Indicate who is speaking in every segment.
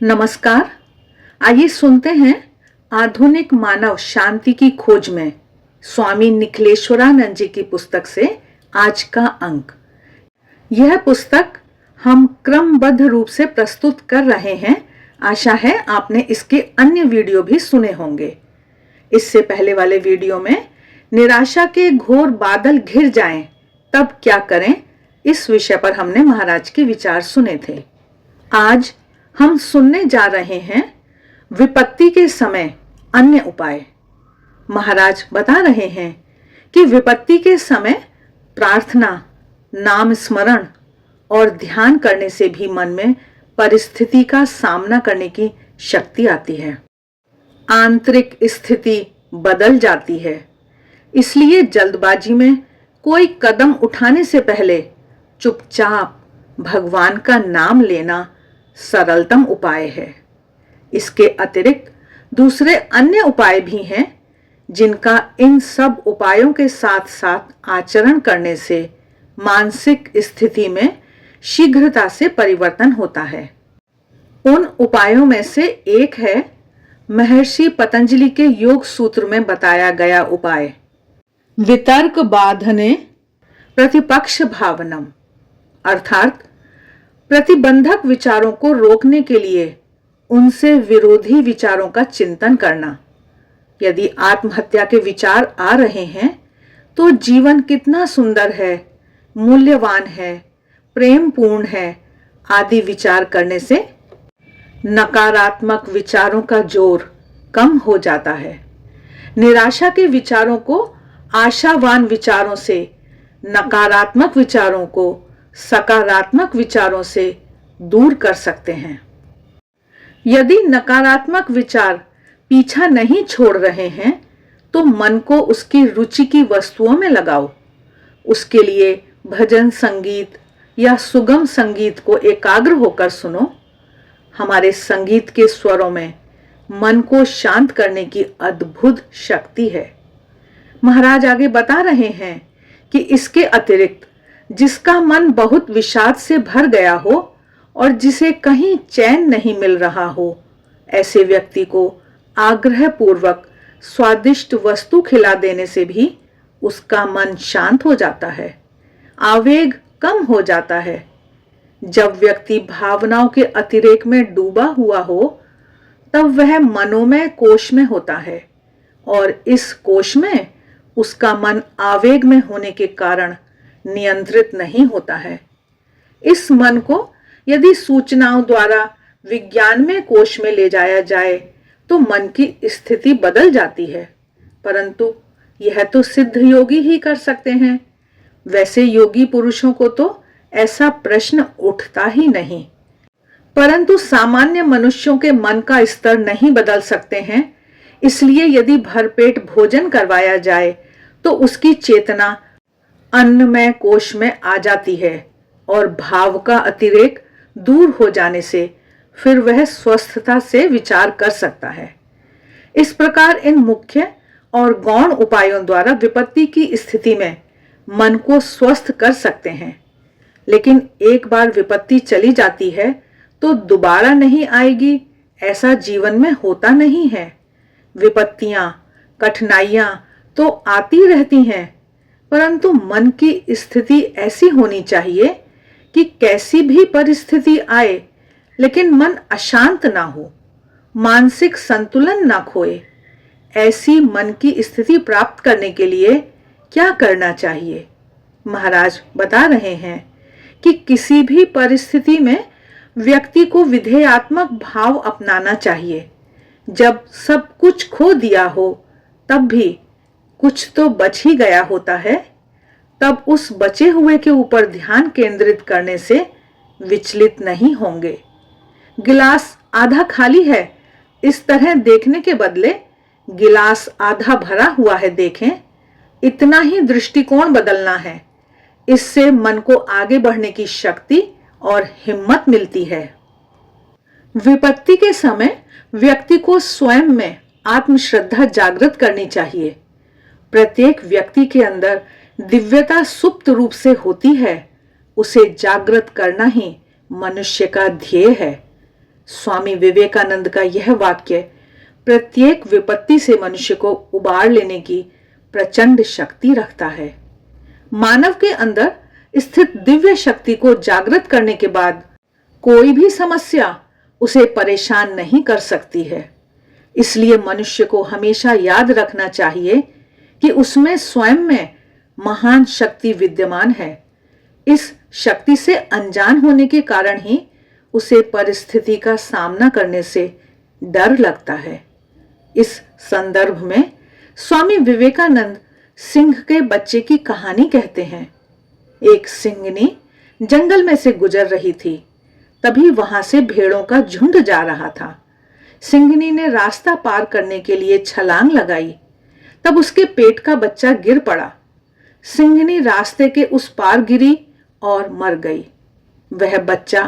Speaker 1: नमस्कार। आइए सुनते हैं आधुनिक मानव शांति की खोज में स्वामी निखिलेश्वरानंद जी की पुस्तक से आज का अंक। यह पुस्तक हम क्रमबद्ध रूप से प्रस्तुत कर रहे हैं। आशा है आपने इसके अन्य वीडियो भी सुने होंगे। इससे पहले वाले वीडियो में निराशा के घोर बादल घिर जाएं तब क्या करें, इस विषय पर हमने महाराज के विचार सुने थे। आज हम सुनने जा रहे हैं विपत्ति के समय अन्य उपाय। महाराज बता रहे हैं कि विपत्ति के समय प्रार्थना, नाम स्मरण और ध्यान करने से भी मन में परिस्थिति का सामना करने की शक्ति आती है। आंतरिक स्थिति बदल जाती है। इसलिए जल्दबाजी में कोई कदम उठाने से पहले चुपचाप भगवान का नाम लेना सरलतम उपाय है। इसके अतिरिक्त दूसरे अन्य उपाय भी हैं जिनका इन सब उपायों के साथ साथ आचरण करने से मानसिक स्थिति में शीघ्रता से परिवर्तन होता है। उन उपायों में से एक है महर्षि पतंजलि के योग सूत्र में बताया गया उपाय वितर्क बाधने प्रतिपक्ष भावनम, अर्थात प्रतिबंधक विचारों को रोकने के लिए उनसे विरोधी विचारों का चिंतन करना। यदि आत्महत्या के विचार आ रहे हैं तो जीवन कितना सुंदर है, मूल्यवान है, प्रेमपूर्ण है आदि विचार करने से नकारात्मक विचारों का जोर कम हो जाता है। निराशा के विचारों को आशावान विचारों से, नकारात्मक विचारों को सकारात्मक विचारों से दूर कर सकते हैं। यदि नकारात्मक विचार पीछा नहीं छोड़ रहे हैं तो मन को उसकी रुचि की वस्तुओं में लगाओ। उसके लिए भजन संगीत या सुगम संगीत को एकाग्र होकर सुनो। हमारे संगीत के स्वरों में मन को शांत करने की अद्भुत शक्ति है। महाराज आगे बता रहे हैं कि इसके अतिरिक्त जिसका मन बहुत विषाद से भर गया हो और जिसे कहीं चैन नहीं मिल रहा हो, ऐसे व्यक्ति को आग्रह पूर्वक स्वादिष्ट वस्तु खिला देने से भी उसका मन शांत हो जाता है, आवेग कम हो जाता है। जब व्यक्ति भावनाओं के अतिरेक में डूबा हुआ हो तब वह मनोमय कोश में होता है और इस कोश में उसका मन आवेग में होने के कारण नियंत्रित नहीं होता है। इस मन को यदि सूचनाओं द्वारा विज्ञानमय कोश में ले जाया जाए तो मन की स्थिति बदल जाती है, परंतु यह तो सिद्ध योगी ही कर सकते हैं। वैसे योगी पुरुषों को तो ऐसा प्रश्न उठता ही नहीं, परंतु सामान्य मनुष्यों के मन का स्तर नहीं बदल सकते हैं। इसलिए यदि भरपेट भोजन करवाया जाए तो उसकी चेतना अन्नमय कोश में आ जाती है और भाव का अतिरेक दूर हो जाने से फिर वह स्वस्थता से विचार कर सकता है। इस प्रकार इन मुख्य और गौण उपायों द्वारा विपत्ति की स्थिति में मन को स्वस्थ कर सकते हैं। लेकिन एक बार विपत्ति चली जाती है तो दोबारा नहीं आएगी, ऐसा जीवन में होता नहीं है। विपत्तियां, कठिनाइयां तो आती रहती हैं, परंतु मन की स्थिति ऐसी होनी चाहिए कि कैसी भी परिस्थिति आए लेकिन मन अशांत ना हो, मानसिक संतुलन ना खोए। ऐसी मन की स्थिति प्राप्त करने के लिए क्या करना चाहिए? महाराज बता रहे हैं कि किसी भी परिस्थिति में व्यक्ति को विधेयात्मक भाव अपनाना चाहिए। जब सब कुछ खो दिया हो तब भी कुछ तो बच ही गया होता है, तब उस बचे हुए के ऊपर ध्यान केंद्रित करने से विचलित नहीं होंगे। गिलास आधा खाली है इस तरह देखने के बदले गिलास आधा भरा हुआ है देखें, इतना ही दृष्टिकोण बदलना है। इससे मन को आगे बढ़ने की शक्ति और हिम्मत मिलती है। विपत्ति के समय व्यक्ति को स्वयं में आत्मश्रद्धा जागृत करनी चाहिए। प्रत्येक व्यक्ति के अंदर दिव्यता सुप्त रूप से होती है, उसे जागृत करना ही मनुष्य का ध्येय है। स्वामी विवेकानंद का यह वाक्य प्रत्येक विपत्ति से मनुष्य को उबार लेने की प्रचंड शक्ति रखता है। मानव के अंदर स्थित दिव्य शक्ति को जागृत करने के बाद कोई भी समस्या उसे परेशान नहीं कर सकती है। इसलिए मनुष्य को हमेशा याद रखना चाहिए कि उसमें स्वयं में महान शक्ति विद्यमान है। इस शक्ति से अनजान होने के कारण ही उसे परिस्थिति का सामना करने से डर लगता है। इस संदर्भ में स्वामी विवेकानंद सिंह के बच्चे की कहानी कहते हैं। एक सिंहनी जंगल में से गुजर रही थी। तभी वहां से भेड़ों का झुंड जा रहा था। सिंहनी ने रास्ता पार करने के लिए छलांग लगाई, तब उसके पेट का बच्चा गिर पड़ा। सिंहनी रास्ते के उस पार गिरी और मर गई। वह बच्चा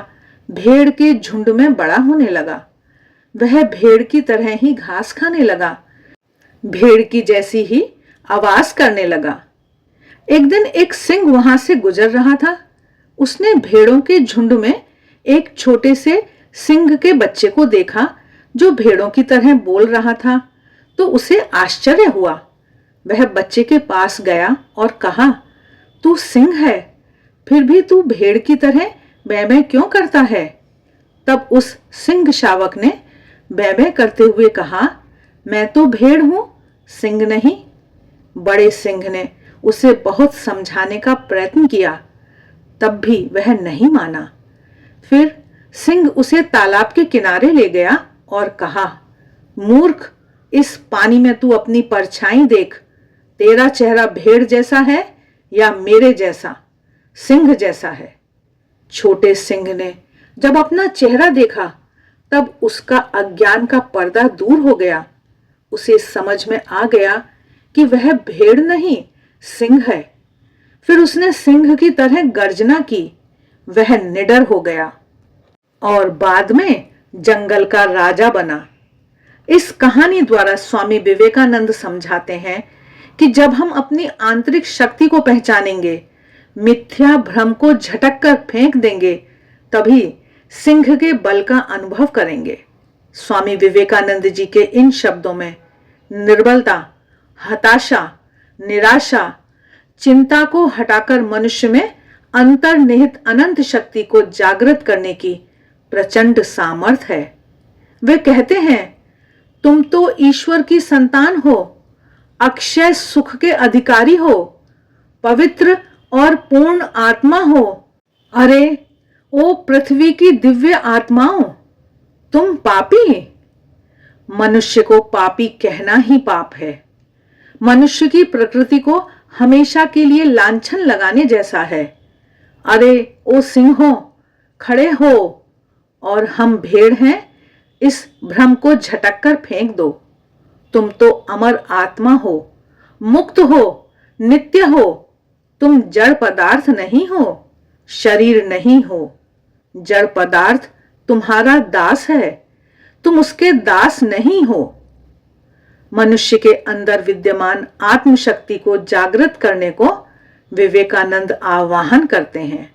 Speaker 1: भेड़ के झुंड में बड़ा होने लगा। वह भेड़ की तरह ही घास खाने लगा, भेड़ की जैसी ही आवाज करने लगा। एक दिन एक सिंह वहां से गुजर रहा था। उसने भेड़ों के झुंड में एक छोटे से सिंह के बच्चे को देखा जो भेड़ों की तरह बोल रहा था, तो उसे आश्चर्य हुआ। वह बच्चे के पास गया और कहा, तू सिंह है, फिर भी तू भेड़ की तरह बै बै क्यों करता है? तब उस सिंह शावक ने बै बै करते हुए कहा, मैं तो भेड़ हूं, सिंह नहीं। बड़े सिंह ने उसे बहुत समझाने का प्रयत्न किया, तब भी वह नहीं माना। फिर सिंह उसे तालाब के किनारे ले गया और कहा, मूर्ख, इस पानी में तू अपनी परछाई देख। तेरा चेहरा भेड़ जैसा है या मेरे जैसा, सिंह जैसा है। छोटे सिंह ने जब अपना चेहरा देखा तब उसका अज्ञान का पर्दा दूर हो गया। उसे समझ में आ गया कि वह भेड़ नहीं, सिंह है। फिर उसने सिंह की तरह गर्जना की। वह निडर हो गया और बाद में जंगल का राजा बना। इस कहानी द्वारा स्वामी विवेकानंद समझाते हैं कि जब हम अपनी आंतरिक शक्ति को पहचानेंगे, मिथ्या भ्रम को झटक कर फेंक देंगे, तभी सिंह के बल का अनुभव करेंगे। स्वामी विवेकानंद जी के इन शब्दों में निर्बलता, हताशा, निराशा, चिंता को हटाकर मनुष्य में अंतर्निहित अनंत शक्ति को जागृत करने की प्रचंड सामर्थ्य है। वे कहते हैं, तुम तो ईश्वर की संतान हो, अक्षय सुख के अधिकारी हो, पवित्र और पूर्ण आत्मा हो। अरे ओ पृथ्वी की दिव्य आत्माओं, तुम पापी। मनुष्य को पापी कहना ही पाप है। मनुष्य की प्रकृति को हमेशा के लिए लांछन लगाने जैसा है। अरे ओ सिंहों, खड़े हो और हम भेड़ हैं, इस भ्रम को झटक कर फेंक दो। तुम तो अमर आत्मा हो, मुक्त हो, नित्य हो। तुम जड़ पदार्थ नहीं हो, शरीर नहीं हो। जड़ पदार्थ तुम्हारा दास है, तुम उसके दास नहीं हो। मनुष्य के अंदर विद्यमान आत्मशक्ति को जागृत करने को विवेकानंद आह्वान करते हैं।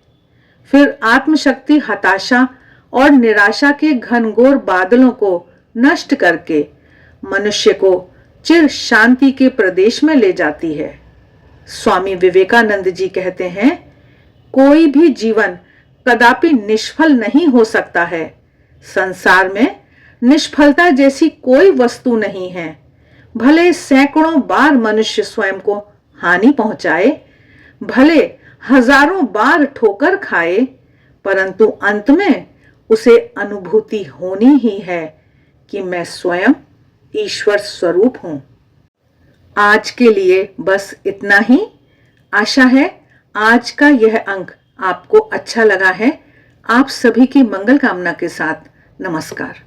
Speaker 1: फिर आत्मशक्ति हताशा और निराशा के घनघोर बादलों को नष्ट करके मनुष्य को चिर शांति के प्रदेश में ले जाती है। स्वामी विवेकानंद जी कहते हैं, कोई भी जीवन कदापि निष्फल नहीं हो सकता है। संसार में निष्फलता जैसी कोई वस्तु नहीं है। भले सैकड़ों बार मनुष्य स्वयं को हानि पहुंचाए, भले हजारों बार ठोकर खाए, परंतु अंत में उसे अनुभूति होनी ही है कि मैं स्वयं ईश्वर स्वरूप हूं। आज के लिए बस इतना ही। आशा है आज का यह अंक आपको अच्छा लगा है। आप सभी की मंगल कामना के साथ नमस्कार।